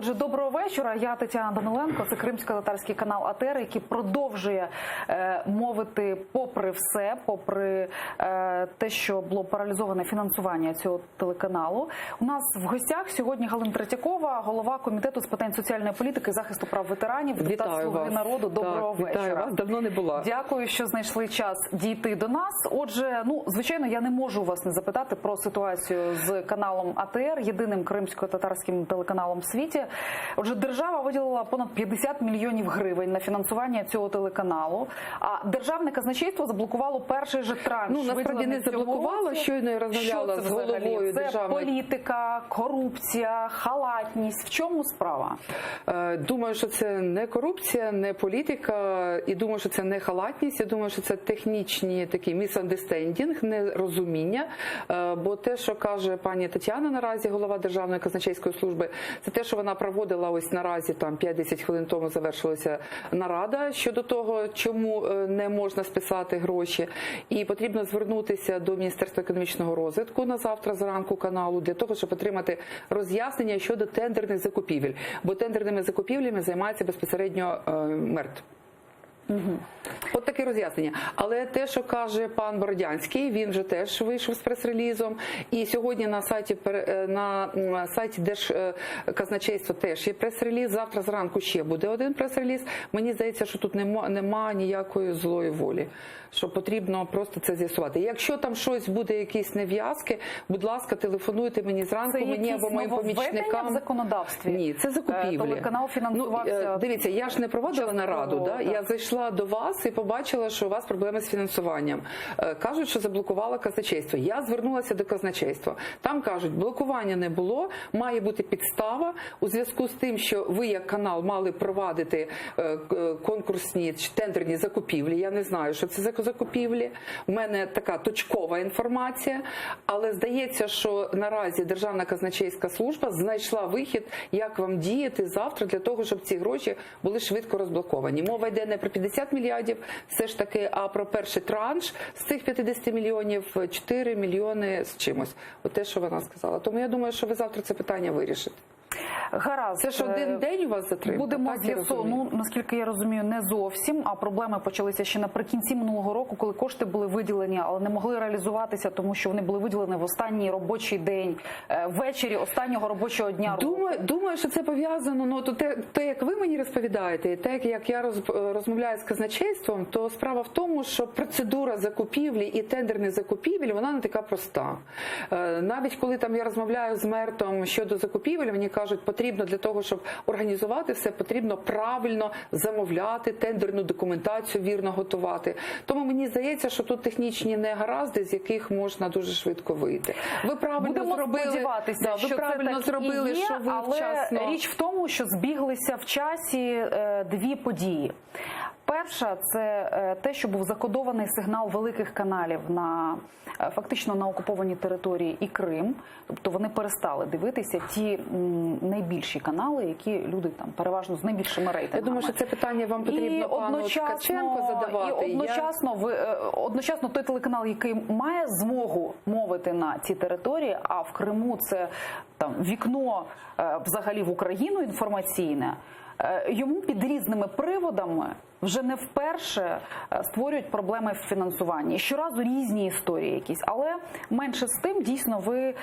Отже, доброго вечора. Я Тетяна Даниленко. Це кримсько-татарський канал АТR, який продовжує мовити попри все, попри те, що було паралізоване фінансування цього телеканалу. У нас в гостях сьогодні Галина Третьякова, голова Комітету з питань соціальної політики і захисту прав ветеранів, депутат «Слуги народу». Доброго вечора. Вітаю вас. Давно не була. Дякую, що знайшли час дійти до нас. Отже, звичайно, я не можу вас не запитати про ситуацію з каналом АТR, єдиним кримсько-татарським телеканалом в світі. Отже, держава виділила понад 50 мільйонів гривень на фінансування цього телеканалу, а державне казначейство заблокувало перший же транш. Насправді не заблокувало, щойно я розмовляла з головою державної. Це політика, корупція, халатність. В чому справа? Думаю, що це не корупція, не політика, і думаю, що це не халатність, я думаю, що це технічні такі misunderstanding, нерозуміння, бо те, що каже пані Тетяна наразі, голова Державної казначейської служби, це те, що вона проводила ось наразі, там 5-10 хвилин тому завершилася нарада щодо того, чому не можна списати гроші, і потрібно звернутися до Міністерства економічного розвитку на завтра зранку каналу для того, щоб отримати роз'яснення щодо тендерних закупівель, бо тендерними закупівлями займається безпосередньо МЕРТ. От таке роз'яснення. Але те, що каже пан Бородянський, він вже теж вийшов з прес-релізом. І сьогодні на сайті Держказначейства теж є прес-реліз. Завтра зранку ще буде один прес-реліз. Мені здається, що тут нема ніякої злої волі, що потрібно просто це з'ясувати. Якщо там щось буде, якісь нев'язки, будь ласка, телефонуйте мені зранку, мені або моїм помічникам. В законодавстві? Ні, це закупівлі. Телеканал фінансувався... Дивіться, я ж не проводила нараду, да? Я зайшла до вас і побачила, що у вас проблеми з фінансуванням. Кажуть, що заблокувало казначейство. Я звернулася до казначейства. Там кажуть, блокування не було, має бути підстава у зв'язку з тим, що ви як канал мали провадити конкурсні чи тендерні закупівлі. Я не знаю, що це за закупівлі. У мене така точкова інформація, але здається, що наразі Державна казначейська служба знайшла вихід, як вам діяти завтра для того, щоб ці гроші були швидко розблоковані. Мова йде не про 50 мільярдів, все ж таки, а про перший транш з цих 50 мільйонів 4 мільйони з чимось. От те, що вона сказала. Тому я думаю, що ви завтра це питання вирішите. Гаразд. Це ж один день у вас затримка? Будемо з'ясовувати, наскільки я розумію, не зовсім, а проблеми почалися ще наприкінці минулого року, коли кошти були виділені, але не могли реалізуватися, тому що вони були виділені в останній робочий день, ввечері останнього робочого дня. Думаю, що це пов'язано, те, як ви мені розповідаєте, і те, як я розмовляю з казначейством, то справа в тому, що процедура закупівлі і тендерних закупівель, вона не така проста. Навіть коли там я розмовляю з МЕРТом щодо закупівель, мені кажуть, потрібно для того, щоб організувати все, потрібно правильно замовляти, тендерну документацію вірно готувати. Тому мені здається, що тут технічні негаразди, з яких можна дуже швидко вийти. Ви правильно сподіватися, що правильно зробили, що ви вчасно. Але річ в тому, що збіглися в часі дві події. Перша – це те, що був закодований сигнал великих каналів фактично на окупованій території і Крим. Тобто вони перестали дивитися ті найбільші канали, які люди там переважно з найбільшими рейтингами. Я думаю, що це питання вам потрібно пану Ткаченку задавати. І одночасно той телеканал, який має змогу мовити на ці території, а в Криму це там вікно взагалі в Україну інформаційне, йому під різними приводами вже не вперше створюють проблеми в фінансуванні. Щоразу різні історії якісь. Але менше з тим, дійсно, ви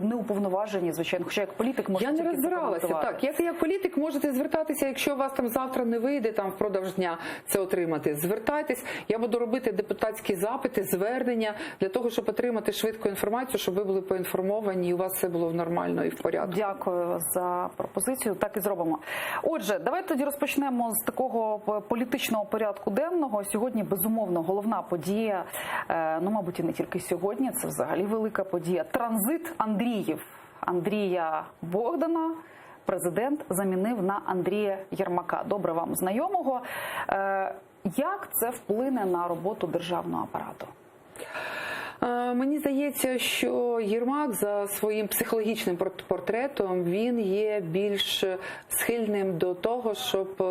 не уповноважені, звичайно. Хоча як політик можете тільки розбиралася. Так, як політик можете звертатися, якщо у вас там завтра не вийде там впродовж дня це отримати. Звертайтесь, я буду робити депутатські запити, звернення для того, щоб отримати швидку інформацію, щоб ви були поінформовані і у вас все було нормально і в порядку. Дякую за пропозицію. Так і зробимо. Отже, давайте тоді розпочнемо з такого політичного порядку денного. Сьогодні, безумовно, головна подія, мабуть, і не тільки сьогодні, це взагалі велика подія. Транзит Андріїв. Андрія Богдана президент замінив на Андрія Єрмака. Добре вам знайомого. Як це вплине на роботу державного апарату? Мені здається, що Єрмак за своїм психологічним портретом він є більш схильним до того, щоб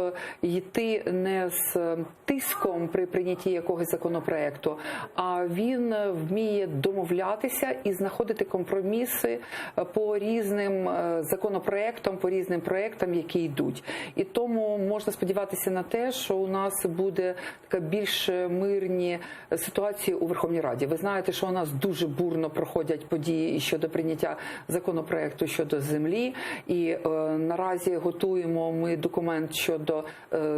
йти не з тиском при прийнятті якогось законопроекту, а він вміє домовлятися і знаходити компроміси по різним законопроектам, по різним проектам, які йдуть. І тому можна сподіватися на те, що у нас буде така більш мирні ситуації у Верховній Раді. Ви знаєте, що у нас дуже бурно проходять події щодо прийняття законопроекту щодо землі, і наразі готуємо ми документ щодо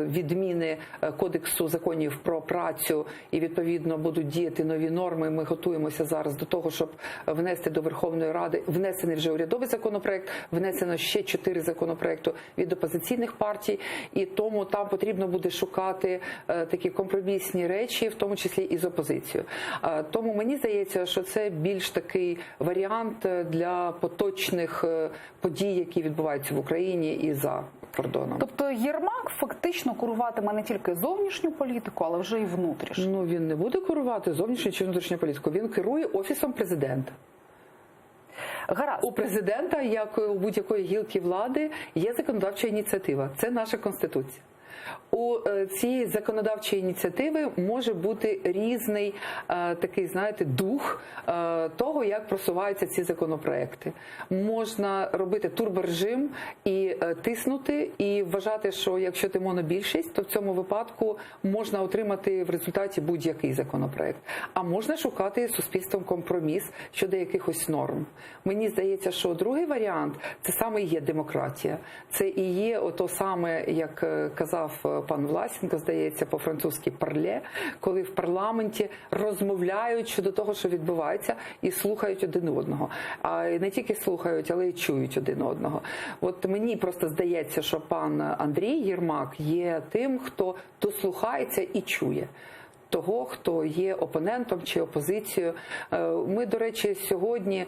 відміни Кодексу законів про працю, і відповідно будуть діяти нові норми. Ми готуємося зараз до того, щоб внести до Верховної Ради, внесений вже урядовий законопроект, внесено ще 4 законопроекти від опозиційних партій, і тому там потрібно буде шукати такі компромісні речі, в тому числі і з опозицією. Тому мені здається, що це більш такий варіант для поточних подій, які відбуваються в Україні і за кордоном. Тобто Єрмак фактично куруватиме не тільки зовнішню політику, але вже і внутрішню. Ну, він не буде керувати зовнішню чи внутрішню політику, він керує Офісом президента. Гаразд. У президента, як у будь-якої гілки влади, є законодавча ініціатива. Це наша Конституція. У цієї законодавчої ініціативи може бути різний такий, знаєте, дух того, як просуваються ці законопроекти. Можна робити турборежим і тиснути, і вважати, що якщо ти монобільшість, то в цьому випадку можна отримати в результаті будь-який законопроект. А можна шукати суспільством компроміс щодо якихось норм. Мені здається, що другий варіант – це саме і є демократія. Це і є ото саме, як казав пан Власенко, здається, по-французьки «парле», коли в парламенті розмовляють щодо того, що відбувається, і слухають один одного. А не тільки слухають, але й чують один одного. От мені просто здається, що пан Андрій Єрмак є тим, хто дослухається і чує того, хто є опонентом чи опозицією. Ми, до речі, сьогодні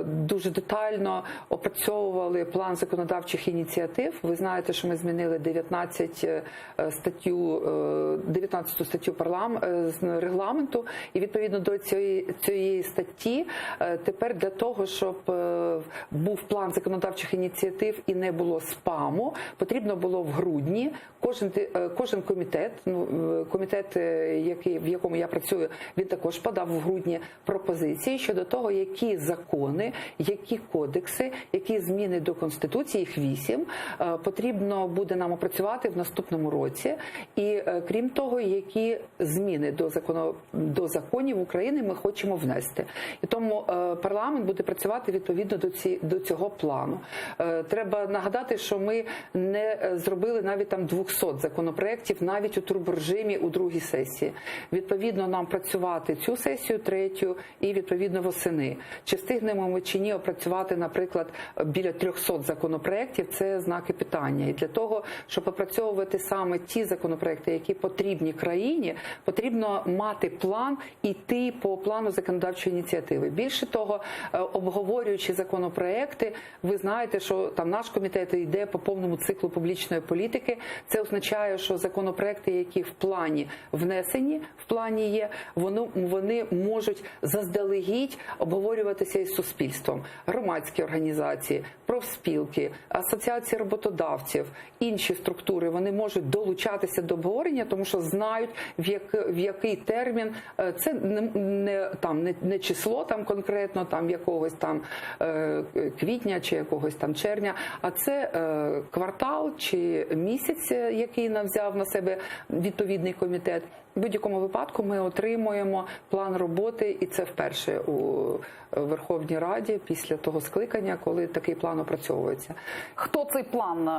дуже детально опрацьовували план законодавчих ініціатив. Ви знаєте, що ми змінили 19 статтю регламенту, і відповідно до цієї статті тепер для того, щоб був план законодавчих ініціатив і не було спаму, потрібно було в грудні кожен комітет, в якому я працюю, він також подав в грудні пропозиції щодо того, які закони, які кодекси, які зміни до Конституції, їх 8, потрібно буде нам опрацювати в наступному році. І крім того, які зміни до законів України ми хочемо внести. І тому парламент буде працювати відповідно до цього плану. Треба нагадати, що ми не зробили навіть там 200 законопроєктів, навіть у турборежимі у другій сесії. Відповідно, нам працювати цю сесію, третю, і відповідно восени. Чи встигнемо ми чи ні опрацювати, наприклад, біля 300 законопроєктів, це знаки питання. І для того, щоб опрацьовувати саме ті законопроєкти, які потрібні країні, потрібно мати план, іти по плану законодавчої ініціативи. Більше того, обговорюючи законопроєкти, ви знаєте, що там наш комітет йде по повному циклу публічної політики. Це означає, що законопроєкти, які в плані внесені, в плані є, вони можуть заздалегідь обговорюватися із суспільством. Громадські організації, профспілки, асоціації роботодавців, інші структури, вони можуть долучатися до обговорення, тому що знають, в який термін, це не число там конкретно, там якогось там квітня чи якогось там червня, а це квартал чи місяць, який нам взяв на себе відповідний комітет. В будь-якому випадку ми отримуємо план роботи, і це вперше у Верховній Раді після того скликання, коли такий план опрацьовується. Хто цей план?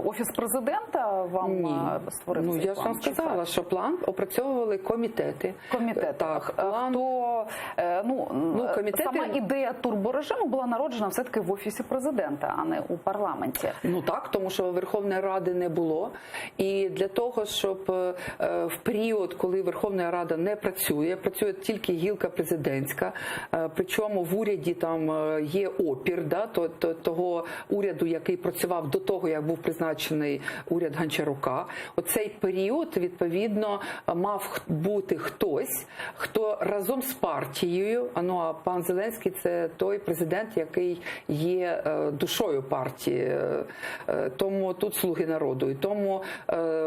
Офіс президента вам створив цей план? Я ж вам сказала, що план опрацьовували комітети. Так. План... Комітети... Сама ідея турборежиму була народжена все-таки в Офісі президента, а не у парламенті. Так, тому що Верховної Ради не було. І для того, щоб в період період, коли Верховна Рада не працює, працює тільки гілка президентська, причому в уряді там є опір, да, того уряду, який працював до того, як був призначений уряд Гончарука. Оцей період, відповідно, мав бути хтось, хто разом з партією, а пан Зеленський – це той президент, який є душою партії, тому тут слуги народу. І тому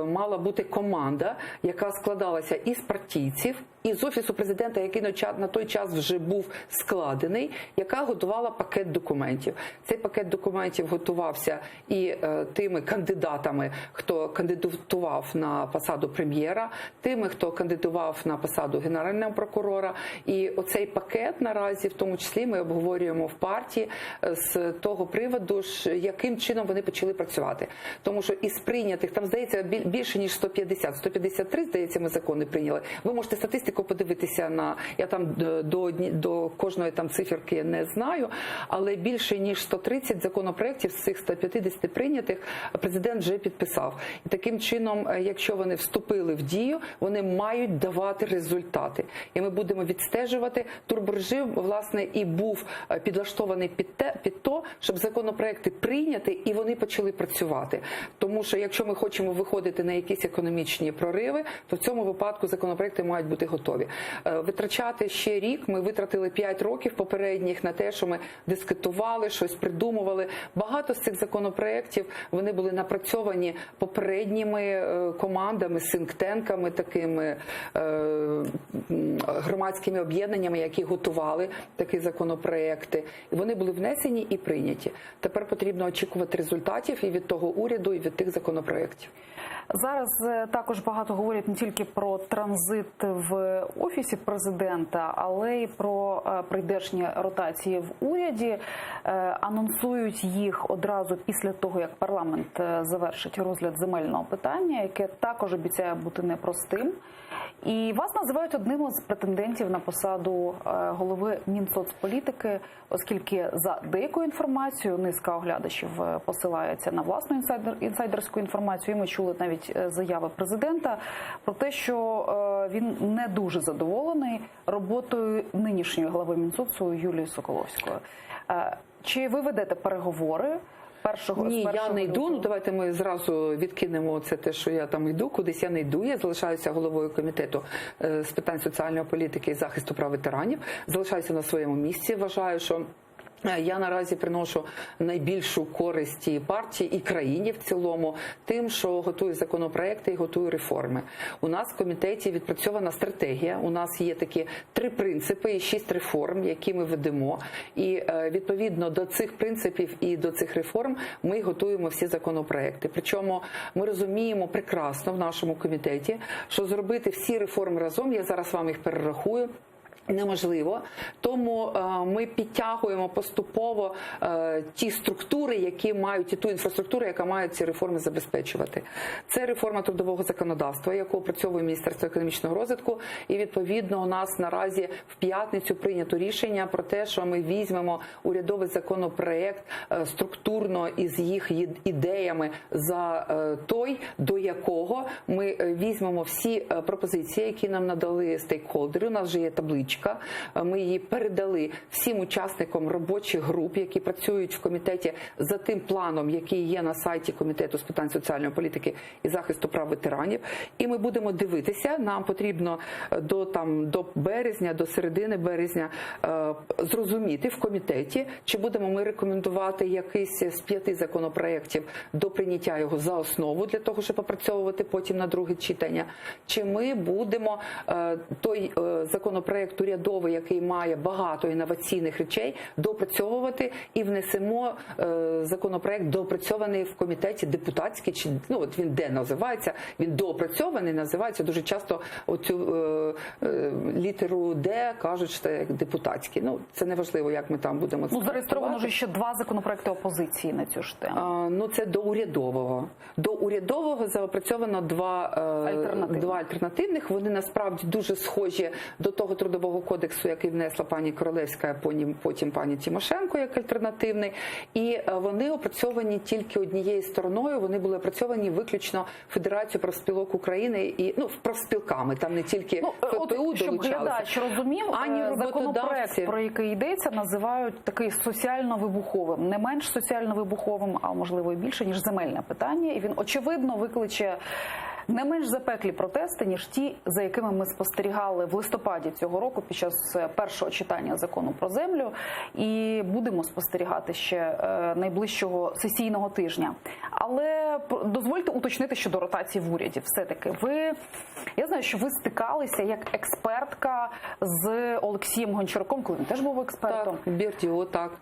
мала бути команда, яка складалася із партійців, і з Офісу президента, який на той час вже був складений, яка готувала пакет документів. Цей пакет документів готувався і тими кандидатами, хто кандидатував на посаду прем'єра, тими, хто кандидатував на посаду генерального прокурора. І оцей пакет наразі, в тому числі, ми обговорюємо в партії з того приводу, яким чином вони почали працювати. Тому що із прийнятих, там, здається, більше ніж 150, 153, здається, ми закони прийняли. Ви можете статистику подивитися я там до кожної там циферки не знаю, але більше ніж 130 законопроєктів з цих 150 прийнятих президент вже підписав. І таким чином, якщо вони вступили в дію, вони мають давати результати. І ми будемо відстежувати. Турборежим, власне, і був підлаштований під те, щоб законопроекти прийняти і вони почали працювати. Тому що якщо ми хочемо виходити на якісь економічні прориви, то в цьому випадку законопроекти мають бути готові. Витрачати ще рік, ми витратили 5 років попередніх на те, що ми дискутували, щось придумували. Багато з цих законопроєктів, вони були напрацьовані попередніми командами, синктенками, такими громадськими об'єднаннями, які готували такі законопроєкти. І вони були внесені і прийняті. Тепер потрібно очікувати результатів і від того уряду, і від тих законопроєктів. Зараз також багато говорять не тільки про транзит в Офісі президента, але й про прийдешні ротації в уряді. Анонсують їх одразу після того, як парламент завершить розгляд земельного питання, яке також обіцяє бути непростим. І вас називають одним із претендентів на посаду голови Мінсоцполітики, оскільки за деякою інформацією низка оглядачів посилається на власну інсайдерську інформацію. І ми чули навіть заяви президента про те, що він не дуже задоволений роботою нинішньої глави Мінсоцу Юлії Соколовської. Чи ви ведете переговори? Ні, я не йду. Ну, давайте ми зразу відкинемо це те, що я там йду. Кудись я не йду. Я залишаюся головою комітету з питань соціальної політики і захисту прав ветеранів. Залишаюся на своєму місці. Вважаю, що я наразі приношу найбільшу користь і партії, і країні в цілому тим, що готую законопроекти і готую реформи. У нас в комітеті відпрацьована стратегія. У нас є такі 3 принципи і 6 реформ, які ми ведемо. І відповідно до цих принципів і до цих реформ ми готуємо всі законопроекти. Причому ми розуміємо прекрасно в нашому комітеті, що зробити всі реформи разом, я зараз вам їх перерахую, неможливо. Тому ми підтягуємо поступово ті структури, які мають, і ту інфраструктуру, яка має ці реформи забезпечувати. Це реформа трудового законодавства, яку опрацьовує Міністерство економічного розвитку. І відповідно у нас наразі в п'ятницю прийнято рішення про те, що ми візьмемо урядовий законопроект структурно із їх ідеями за той, до якого ми візьмемо всі пропозиції, які нам надали стейкхолдери. У нас вже є табличка. Ми її передали всім учасникам робочих груп, які працюють в комітеті за тим планом, який є на сайті Комітету з питань соціальної політики і захисту прав ветеранів. І ми будемо дивитися, нам потрібно до березня, до середини березня зрозуміти в комітеті, чи будемо ми рекомендувати якийсь з 5 законопроєктів до прийняття його за основу, для того, щоб опрацьовувати потім на друге читання, чи ми будемо той законопроєкт урядовий, який має багато інноваційних речей, доопрацьовувати і внесемо законопроект доопрацьований в комітеті депутатський, чи от він де називається, він доопрацьований називається, дуже часто оцю літеру Д кажуть, що це депутатський. Це не важливо, як ми там будемо це. Зареєстровано вже ще 2 законопроекти опозиції на цю ж тему. Це до урядового. До урядового заопрацьовано 2 альтернативних. Вони насправді дуже схожі до того трудового Житлового кодексу, який внесла пані Королевська, а потім пані Тимошенко як альтернативний. І вони опрацьовані тільки однією стороною, вони були опрацьовані виключно Федерацією профспілок України і профспілками, там не тільки ФПУ долучалися. Щоб глядач розумів, законопроект, про який йдеться, називають такий соціально-вибуховим. Не менш соціально-вибуховим, а можливо і більше, ніж земельне питання. І він, очевидно, викличе не менш запеклі протести, ніж ті, за якими ми спостерігали в листопаді цього року під час першого читання закону про землю, і будемо спостерігати ще найближчого сесійного тижня. Але дозвольте уточнити щодо ротації в уряді. Все-таки я знаю, що ви стикалися як експертка з Олексієм Гончаруком, коли він теж був експертом. Так, БРДО, так.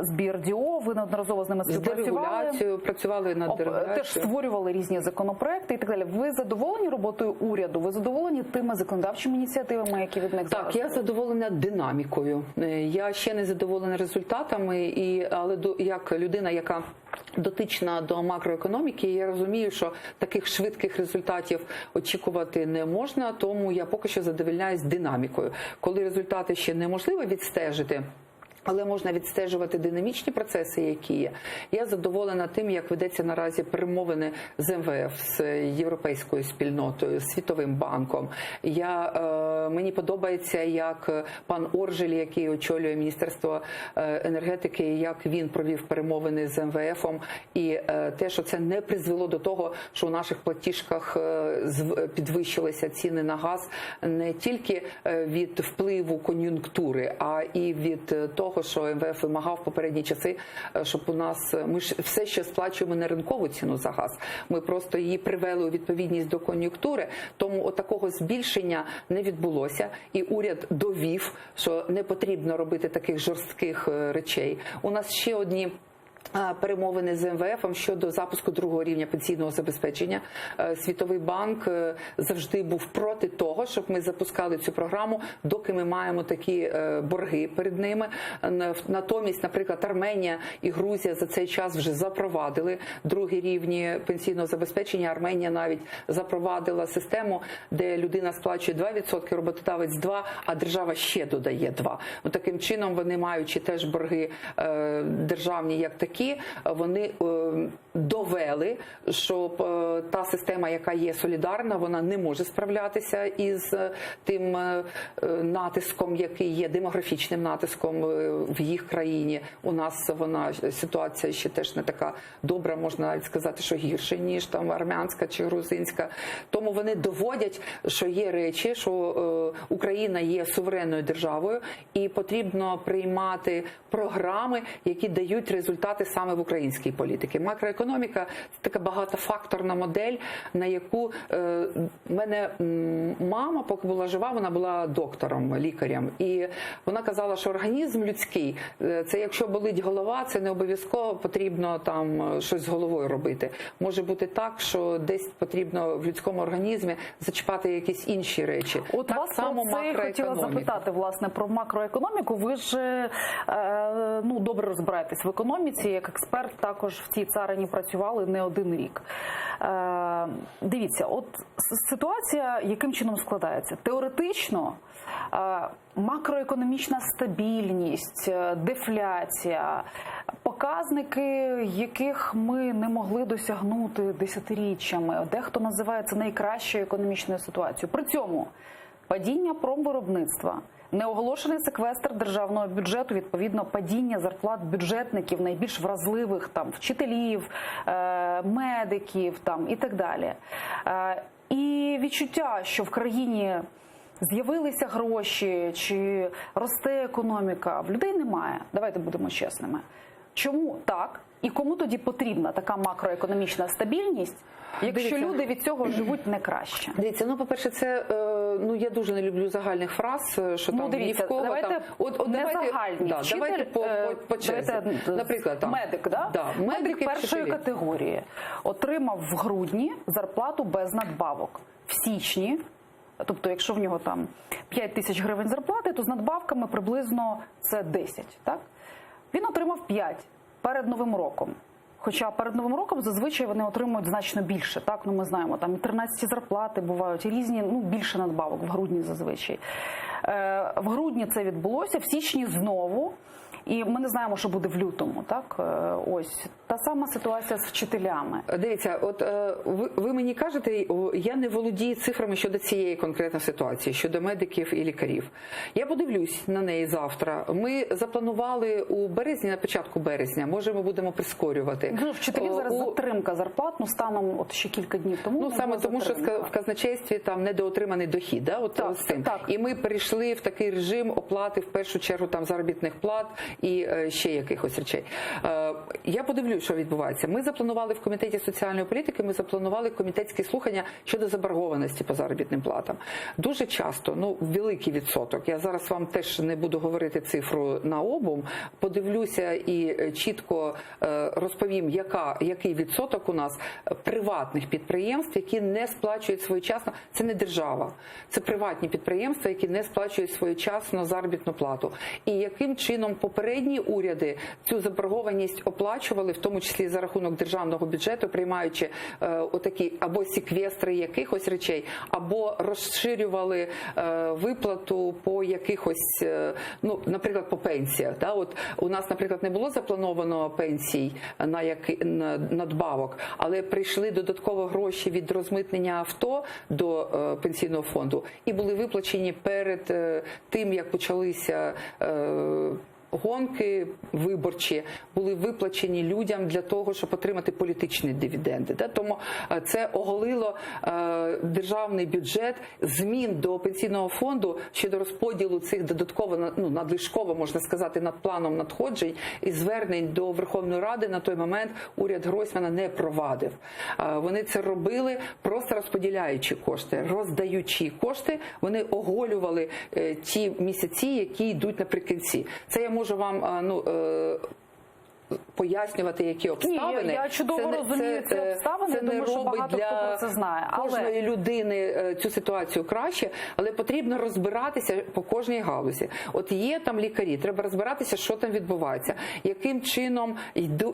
З БРДО, ви неодноразово з ними співпрацювали. З дерегуляцією, працювали над дерегуляцією. Теж створювали різні законопроекти і так далі. Ви задоволені роботою уряду? Ви задоволені тими законодавчими ініціативами, які від них зараз? Так, я задоволена динамікою. Я ще не задоволена результатами, але як людина, яка дотична до макроекономіки, я розумію, що таких швидких результатів очікувати не можна, тому я поки що задовольняюсь динамікою. Коли результати ще неможливо відстежити, але можна відстежувати динамічні процеси, які є. Я задоволена тим, як ведеться наразі перемовини з МВФ, з європейською спільнотою, з Світовим банком. Мені подобається, як пан Оржель, який очолює Міністерство енергетики, як він провів перемовини з МВФом. І те, що це не призвело до того, що у наших платіжках підвищилися ціни на газ не тільки від впливу кон'юнктури, а і від того, що МВФ вимагав в попередні часи, щоб ми ж все ще сплачуємо не ринкову ціну за газ. Ми просто її привели у відповідність до кон'юнктури, тому такого збільшення не відбулося. І уряд довів, що не потрібно робити таких жорстких речей. У нас ще одні перемовини з МВФ щодо запуску другого рівня пенсійного забезпечення. Світовий банк завжди був проти того, щоб ми запускали цю програму, доки ми маємо такі борги перед ними. Натомість, наприклад, Арменія і Грузія за цей час вже запровадили другі рівні пенсійного забезпечення. Арменія навіть запровадила систему, де людина сплачує 2%, роботодавець 2%, а держава ще додає 2%. Таким чином, вони, маючи теж борги державні як такі, вони довели, що та система, яка є солідарна, вона не може справлятися із тим натиском, який є демографічним натиском в їх країні. У нас ситуація ще теж не така добра, можна навіть сказати, що гірше, ніж там армянська чи грузинська. Тому вони доводять, що є речі, що Україна є суверенною державою і потрібно приймати програми, які дають результати саме в українській політиці. Макроекономіка – це така багатофакторна модель, на яку мене мама, поки була жива, вона була доктором, лікарем. І вона казала, що організм людський – це якщо болить голова, це не обов'язково потрібно там щось з головою робити. Може бути так, що десь потрібно в людському організмі зачіпати якісь інші речі. От так вас само про це я хотіла запитати, власне, про макроекономіку. Ви ж добре розбираєтесь в економіці, як експерт також в цій царині працювали не один рік. Дивіться, от ситуація яким чином складається? Теоретично макроекономічна стабільність, дефляція, показники, яких ми не могли досягнути десятиріччями. Дехто називає це найкращою економічною ситуацією. При цьому падіння промвиробництва, неоголошений секвестр державного бюджету, відповідно, падіння зарплат бюджетників, найбільш вразливих, там, вчителів, медиків там, і так далі. І відчуття, що в країні з'явилися гроші, чи росте економіка, в людей немає. Давайте будемо чесними. Чому так? І кому тоді потрібна така макроекономічна стабільність, якщо люди від цього живуть не краще? Дивіться, по-перше, це, я дуже не люблю загальних фраз, що там ні в кого. Давайте не загальні. Давайте по черзі. Наприклад, там. Медик, да? Медик першої категорії отримав в грудні зарплату без надбавок. В січні, тобто якщо в нього там 5 тисяч гривень зарплати, то з надбавками приблизно це 10, так? Він отримав 5 перед Новим роком. Хоча перед Новим роком зазвичай вони отримують значно більше. Так, ну ми знаємо, там і 13 зарплати бувають, і різні, ну більше надбавок в грудні зазвичай. В грудні це відбулося, в січні знову. І ми не знаємо, що буде в лютому, так? Ось та сама ситуація з вчителями. Дивіться, от ви мені кажете, я не володію цифрами щодо цієї конкретної ситуації, щодо медиків і лікарів. Я подивлюсь на неї завтра. Ми запланували у березні, на початку березня, може ми будемо прискорювати. Ну, вчителів зараз затримка зарплат, ну станом от ще кілька днів тому. Ну саме тому, що в казначействі там недоотриманий дохід, да? От так, з цим. Так. І ми перейшли в такий режим оплати в першу чергу там заробітних плат і ще якихось речей. Я подивлюсь, що відбувається. Ми запланували в Комітеті соціальної політики, ми запланували комітетські слухання щодо заборгованості по заробітним платам. Дуже часто, ну, великий відсоток, я зараз вам теж не буду говорити цифру наобум, подивлюся і чітко розповім, який відсоток у нас приватних підприємств, які не сплачують своєчасно, це не держава, це приватні підприємства, які не сплачують своєчасно заробітну плату. І яким чином попередні уряди цю заборгованість оплачували, в тому числі за рахунок державного бюджету, приймаючи отакі або секвестри якихось речей, або розширювали виплату по якихось, ну, наприклад, по пенсіях. Да? От у нас, наприклад, не було заплановано пенсій на надбавок, але прийшли додатково гроші від розмитнення авто до пенсійного фонду і були виплачені перед тим, як почалися гонки виборчі, були виплачені людям для того, щоб отримати політичні дивіденди. Тому це оголило державний бюджет змін до пенсійного фонду щодо розподілу цих додатково, ну, надлишково, можна сказати, над планом надходжень і звернень до Верховної Ради на той момент уряд Гройсмана не провадив. Вони це робили, просто розподіляючи кошти, роздаючи кошти, вони оголювали ті місяці, які йдуть наприкінці. Це я можу вам пояснювати, які обставини. Ні, я чудово розумію ці обставини, думаю, що багато хто про це знає. Але кожної людини цю ситуацію краще, але потрібно розбиратися по кожній галузі. От є там лікарі, треба розбиратися, що там відбувається, яким чином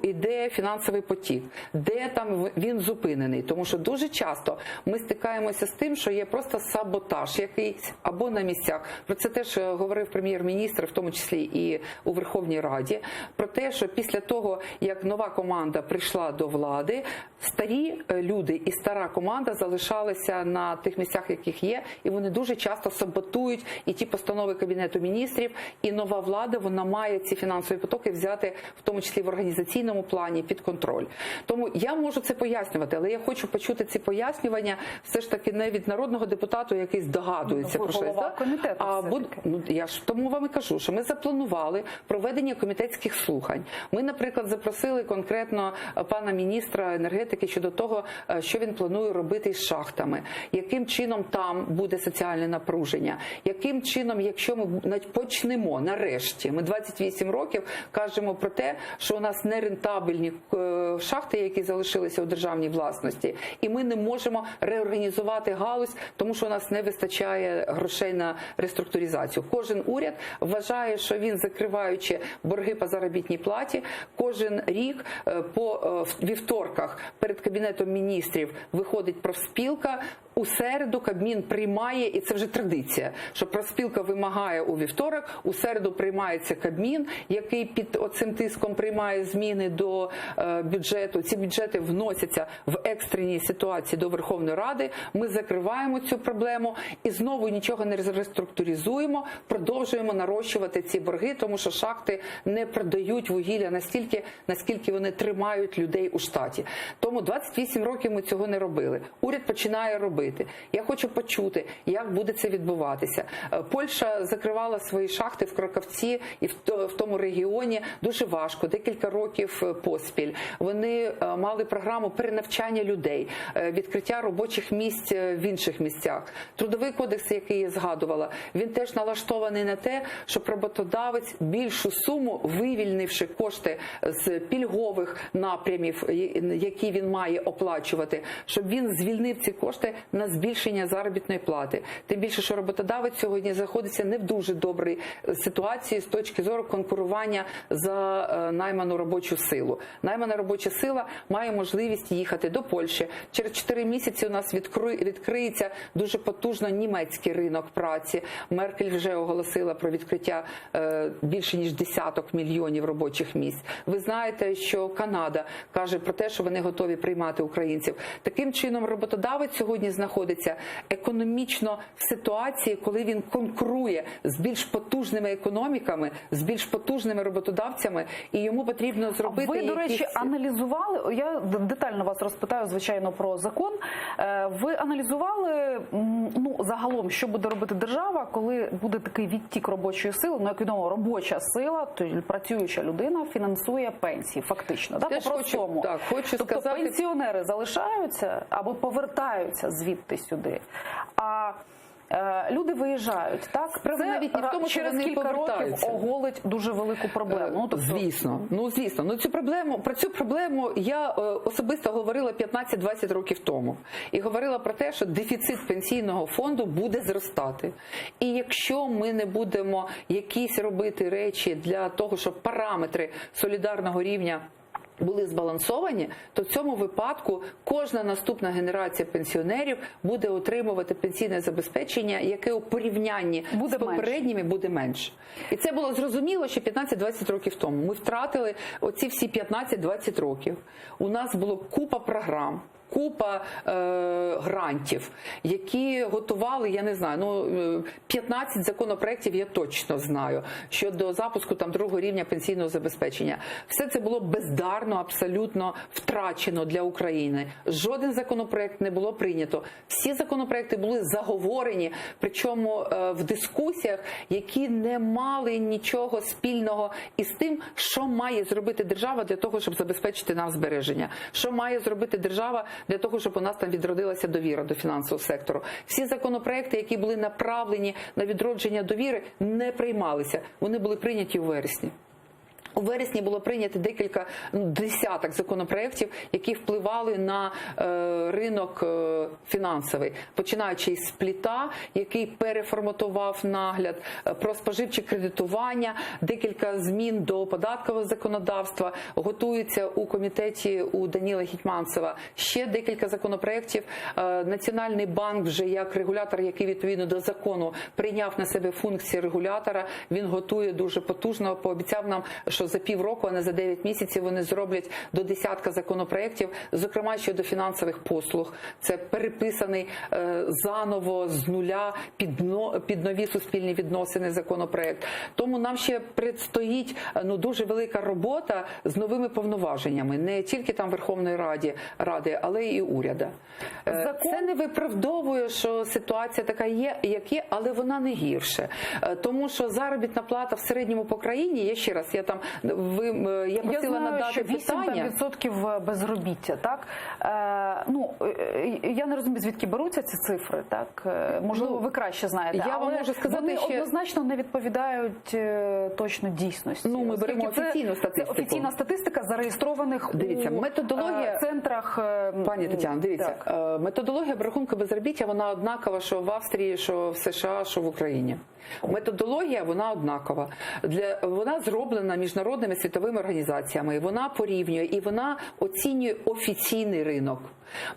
йде фінансовий потік, де там він зупинений. Тому що дуже часто ми стикаємося з тим, що є просто саботаж якийсь або на місцях. Про це теж говорив прем'єр-міністр, в тому числі і у Верховній Раді, про те, що після того, як нова команда прийшла до влади, старі люди і стара команда залишалися на тих місцях, яких є, і вони дуже часто саботують і ті постанови Кабінету міністрів, і нова влада, вона має ці фінансові потоки взяти, в тому числі в організаційному плані, під контроль. Тому я можу це пояснювати, але я хочу почути ці пояснювання все ж таки не від народного депутата, який здогадується про щось. Я ж тому вам і кажу, що ми запланували проведення комітетських слухань. Ми, наприклад, запросили конкретно пана міністра енергетики щодо того, що він планує робити з шахтами, яким чином там буде соціальне напруження, яким чином, якщо ми почнемо нарешті, ми 28 років кажемо про те, що у нас нерентабельні шахти, які залишилися у державній власності, і ми не можемо реорганізувати галузь, тому що у нас не вистачає грошей на реструктуризацію. Кожен уряд вважає, що він, закриваючи борги по заробітній платі, кожен рік по вівторках перед Кабінетом міністрів виходить профспілка, у середу Кабмін приймає, і це вже традиція, що профспілка вимагає у вівторок, у середу приймається Кабмін, який під оцим тиском приймає зміни до бюджету. Ці бюджети вносяться в екстрені ситуації до Верховної Ради. Ми закриваємо цю проблему і знову нічого не реструктуризуємо, продовжуємо нарощувати ці борги, тому що шахти не продають вугілля настільки, наскільки вони тримають людей у штаті. Тому 28 років ми цього не робили. Уряд починає робити. Я хочу почути, як буде це відбуватися. Польща закривала свої шахти в Кроківці і в тому регіоні дуже важко, декілька років поспіль. Вони мали програму перенавчання людей, відкриття робочих місць в інших місцях. Трудовий кодекс, який я згадувала, він теж налаштований на те, щоб роботодавець більшу суму, вивільнивши кошти з пільгових напрямів, які він має оплачувати, щоб він звільнив ці кошти на збільшення заробітної плати. Тим більше, що роботодавець сьогодні знаходиться не в дуже добрій ситуації з точки зору конкурування за найману робочу силу. Наймана робоча сила має можливість їхати до Польщі. Через 4 місяці у нас відкриється дуже потужно німецький ринок праці. Меркель вже оголосила про відкриття більше ніж 10 мільйонів робочих місць. Ви знаєте, що Канада каже про те, що вони готові приймати українців. Таким чином, роботодавець сьогодні знаходиться економічно в ситуації, коли він конкурує з більш потужними економіками, з більш потужними роботодавцями, і йому потрібно зробити Ви, до речі, аналізували, я детально вас розпитаю, звичайно, про закон. Ви аналізували, загалом, що буде робити держава, коли буде такий відтік робочої сили? Як відомо, робоча сила, тобто працююча людина, фінансує пенсії, фактично. По-простому. Хочу сказати, пенсіонери залишаються або повертаються звідти сюди, а люди виїжджають, так? Це навіть не в тому, що через вони кілька років повертаються. оголить дуже велику проблему. Звісно. Про цю проблему я особисто говорила 15-20 років тому. І говорила про те, що дефіцит пенсійного фонду буде зростати. І якщо ми не будемо якісь робити речі для того, щоб параметри солідарного рівня були збалансовані, то в цьому випадку кожна наступна генерація пенсіонерів буде отримувати пенсійне забезпечення, яке у порівнянні з попередніми буде менше. І це було зрозуміло ще 15-20 років тому. Ми втратили оці всі 15-20 років. У нас було купа програм, купа грантів, які готували, я не знаю, 15 законопроєктів я точно знаю, щодо запуску другого рівня пенсійного забезпечення. Все це було бездарно, абсолютно втрачено для України. Жоден законопроєкт не було прийнято. Всі законопроєкти були заговорені, причому в дискусіях, які не мали нічого спільного із тим, що має зробити держава для того, щоб забезпечити нам збереження. Що має зробити держава для того, щоб у нас там відродилася довіра до фінансового сектору. Всі законопроекти, які були направлені на відродження довіри, не приймалися. Вони були прийняті у вересні. У вересні було прийнято декілька десяток законопроєктів, які впливали на ринок фінансовий, починаючи із спліта, який переформатував нагляд, про споживче кредитування, декілька змін до податкового законодавства, готуються у комітеті у Даніла Гетманцева ще декілька законопроєктів. Національний банк вже як регулятор, який відповідно до закону прийняв на себе функції регулятора, він готує дуже потужно, пообіцяв нам, що за півроку, а не за 9 місяців вони зроблять до десятка законопроєктів, зокрема щодо фінансових послуг. Це переписаний заново з нуля під нові суспільні відносини законопроєкт. Тому нам ще предстоїть дуже велика робота з новими повноваженнями, не тільки там Верховної Ради, але і уряду. Це не виправдовує, що ситуація така є, як є, але вона не гірше. Тому що заробітна плата в середньому по країні, я ще раз, я просила надати питання. 8% безробіття, так? Я не розумію, звідки беруться ці цифри, так? Можливо, ви краще знаєте, але можу сказати, вони однозначно не відповідають точно дійсності. Ми беремо офіційну статистику. Це офіційна статистика зареєстрованих у центрах. Пані Тетяно, дивіться, методологія обрахунку безробіття, вона однакова, що в Австрії, що в США, що в Україні. Методологія, вона однакова. Вона зроблена міжнародними світовими організаціями, вона порівнює і вона оцінює офіційний ринок.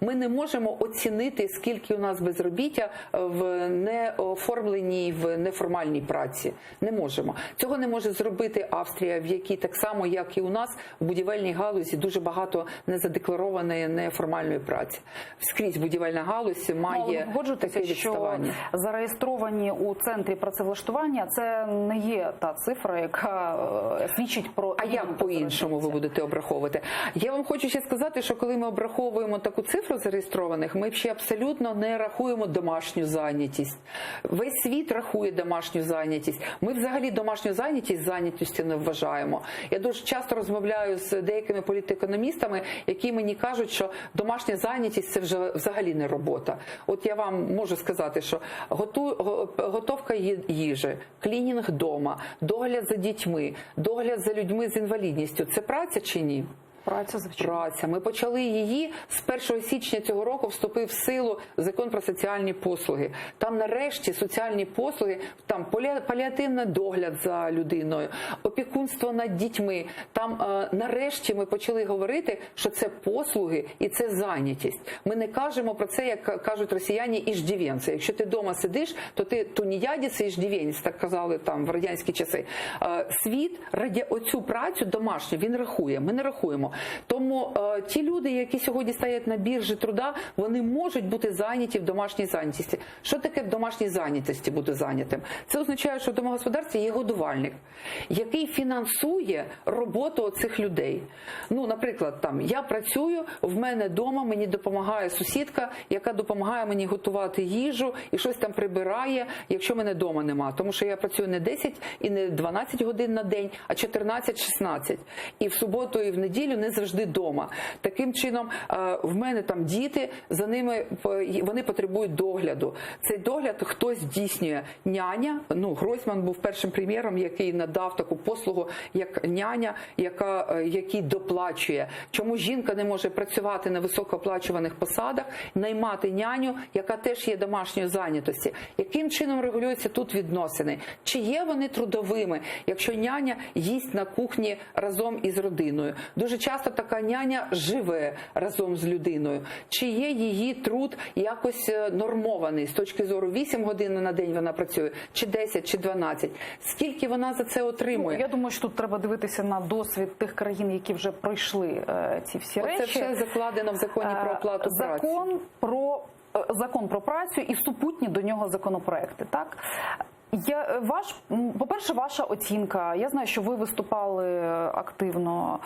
Ми не можемо оцінити, скільки у нас безробіття в неоформленій, в неформальній праці. Не можемо. Цього не може зробити Австрія, в якій так само, як і у нас, в будівельній галузі дуже багато незадекларованої неформальної праці. Скрізь будівельна галузь має таке відставання. Що зареєстровані у центрі працевлаштування, це не є та цифра, яка свідчить про... А як по-іншому ви будете обраховувати? Я вам хочу ще сказати, що коли ми обраховуємо таку цифру зареєстрованих, ми ще абсолютно не рахуємо домашню зайнятість. Весь світ рахує домашню зайнятість. Ми взагалі домашню зайнятість зайнятістю не вважаємо. Я дуже часто розмовляю з деякими політекономістами, які мені кажуть, що домашня зайнятість – це вже взагалі не робота. От я вам можу сказати, що готовка їжі, клінінг дома, догляд за дітьми, догляд за людьми з інвалідністю – це праця чи ні? Праця, звичайно. Праця. Ми почали її з 1 січня цього року, вступив в силу закон про соціальні послуги. Там нарешті соціальні послуги, там паліативний догляд за людиною, опікунство над дітьми. Там нарешті ми почали говорити, що це послуги і це зайнятість. Ми не кажемо про це, як кажуть росіяни, іждівенці. Якщо ти вдома сидиш, то ти тунеядець і іждівенець, так казали там в радянські часи. Світ оцю працю домашню, він рахує, ми не рахуємо. Тому ті люди, які сьогодні стоять на біржі труда, вони можуть бути зайняті в домашній зайнятості. Що таке в домашній зайнятості бути зайнятим? Це означає, що в домогосподарстві є годувальник, який фінансує роботу цих людей. Ну, наприклад, там я працюю, в мене вдома, мені допомагає сусідка, яка допомагає мені готувати їжу і щось там прибирає, якщо мене вдома нема. Тому що я працюю не 10 і не 12 годин на день, а 14-16. І в суботу, і в неділю не завжди вдома. Таким чином, в мене там діти, за ними вони потребують догляду. Цей догляд хтось здійснює. Няня, ну, Гройсман був першим прем'єром, який надав таку послугу, як няня, який доплачує. Чому жінка не може працювати на високооплачуваних посадах, наймати няню, яка теж є домашньою зайнятості? Яким чином регулюються тут відносини? Чи є вони трудовими, якщо няня їсть на кухні разом із родиною? Дуже часто така няня живе разом з людиною. Чи є її труд якось нормований? З точки зору 8 годин на день вона працює, чи 10, чи 12? Скільки вона за це отримує? Я думаю, що тут треба дивитися на досвід тих країн, які вже пройшли ці всі речі. Це все закладено в законі про оплату праці. Закон про працю і супутні до нього законопроекти, так? По-перше, ваша оцінка. Я знаю, що ви виступали активно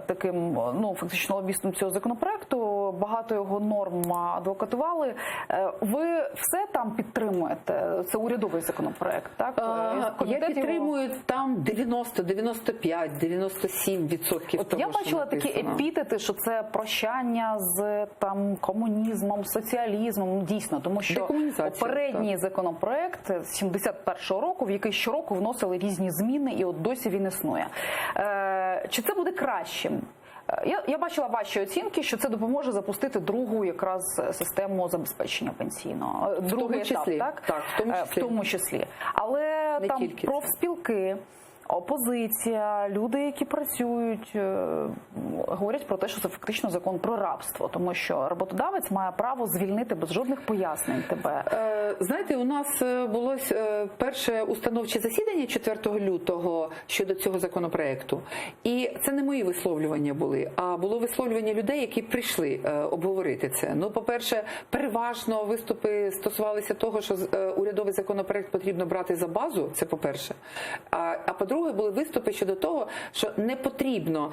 таким, ну, фактично лобістом цього законопроекту, багато його норм адвокатували. Ви все там підтримуєте? Це урядовий законопроект, так? Я підтримую там 90, 95, 97% того, я бачила що такі епітети, що це прощання з там комунізмом, соціалізмом, дійсно, тому що попередній законопроект 71-го року, в який щороку вносили різні зміни, і от досі він існує. Чи це буде кращим? Я бачила ваші оцінки, що це допоможе запустити другу якраз систему забезпечення пенсійного. Другий етап, так? Так, в тому числі. Але не там профспілки, опозиція, люди, які працюють, говорять про те, що це фактично закон про рабство, тому що роботодавець має право звільнити без жодних пояснень тебе. Знаєте, у нас було перше установче засідання 4 лютого щодо цього законопроекту. І це не мої висловлювання були, а було висловлювання людей, які прийшли обговорити це. Ну, по-перше, переважно виступи стосувалися того, що урядовий законопроект потрібно брати за базу, це по-перше. А по-друге, були виступи щодо того, що не потрібно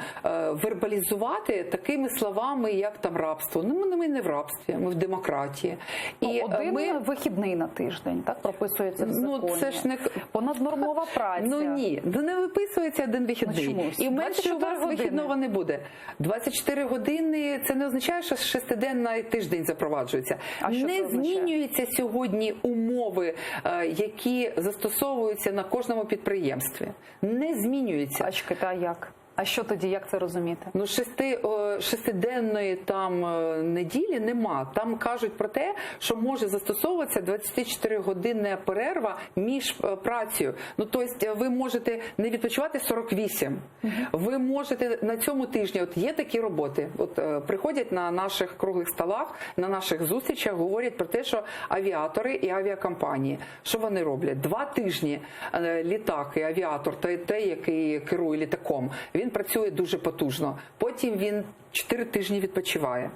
вербалізувати такими словами, як там рабство. Ну, ми не в рабстві, ми в демократії. І один вихідний на тиждень, так, прописується в законі. Ну, це ж не понаднормова праця. Ну, ні, не виписується один вихідний. І менше у вас вихідного не буде. 24 години – це не означає, що 6-денний тиждень запроваджується. Не змінюються сьогодні умови, які застосовуються на кожному підприємстві. Не змінюється. А чекайте, а як? А що тоді, як це розуміти? Ну, шестиденної там неділі нема. Там кажуть про те, що може застосовуватися 24-годинна перерва між працею. Ну, тобто ви можете не відпочивати 48. Ви можете на цьому тижні, от є такі роботи, от приходять на наших круглих столах, на наших зустрічах, говорять про те, що авіатори і авіакомпанії, що вони роблять? 2 тижні літак і авіатор, той, який керує літаком, він працює дуже потужно. Потім він 4 тижні відпочиває.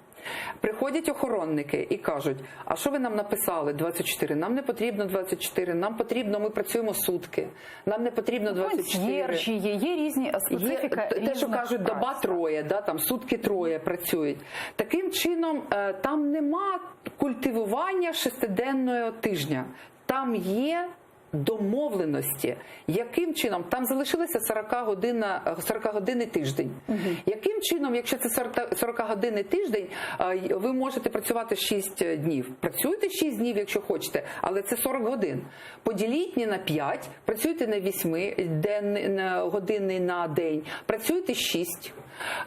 Приходять охоронники і кажуть, а що ви нам написали 24? Нам не потрібно 24, нам потрібно, ми працюємо сутки. Нам не потрібно 24. Є різні специфіка. Те, що кажуть, доба 3, да, там сутки 3 працюють. Таким чином, там нема культивування 6-денного тижня. Там є домовленості. Яким чином? Там залишилося 40-годинний тиждень. Яким чином, якщо це 40-годинний тиждень, ви можете працювати 6 днів? Працюйте 6 днів, якщо хочете, але це 40 годин. Поділіть на 5, працюйте на 8 години на день, працюйте 6.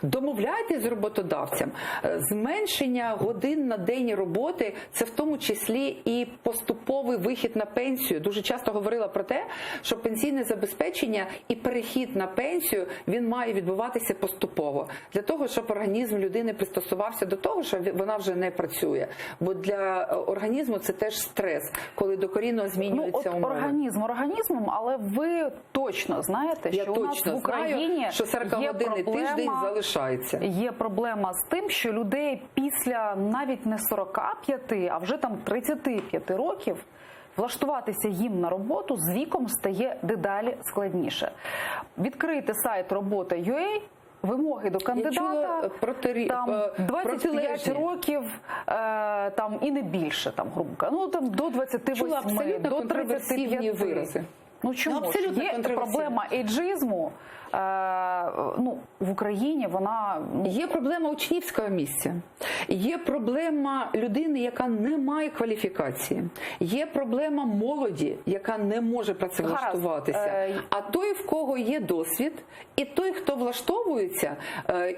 Домовляйтесь з роботодавцем. Зменшення годин на день роботи – це в тому числі і поступовий вихід на пенсію. Дуже часто говорила про те, що пенсійне забезпечення і перехід на пенсію, він має відбуватися поступово. Для того, щоб організм людини пристосувався до того, що вона вже не працює. Бо для організму це теж стрес, коли докорінно змінюються умови. Організм організмом, але ви точно знаєте, що у нас в Україні що 40-годинний тиждень залишається. Є проблема з тим, що людей після навіть не 45, а вже там 35 років влаштуватися їм на роботу з віком стає дедалі складніше. Відкрийте сайт робота.ua, вимоги до кандидата, там 25 років там, і не більше, там, грубо кажучи, ну, там, до 28, до 35 вирази. Ну чому? Є проблема ейджизму, ну, в Україні вона... Є проблема учнівського місця, є проблема людини, яка не має кваліфікації, є проблема молоді, яка не може працевлаштуватися. А той, в кого є досвід, і той, хто влаштовується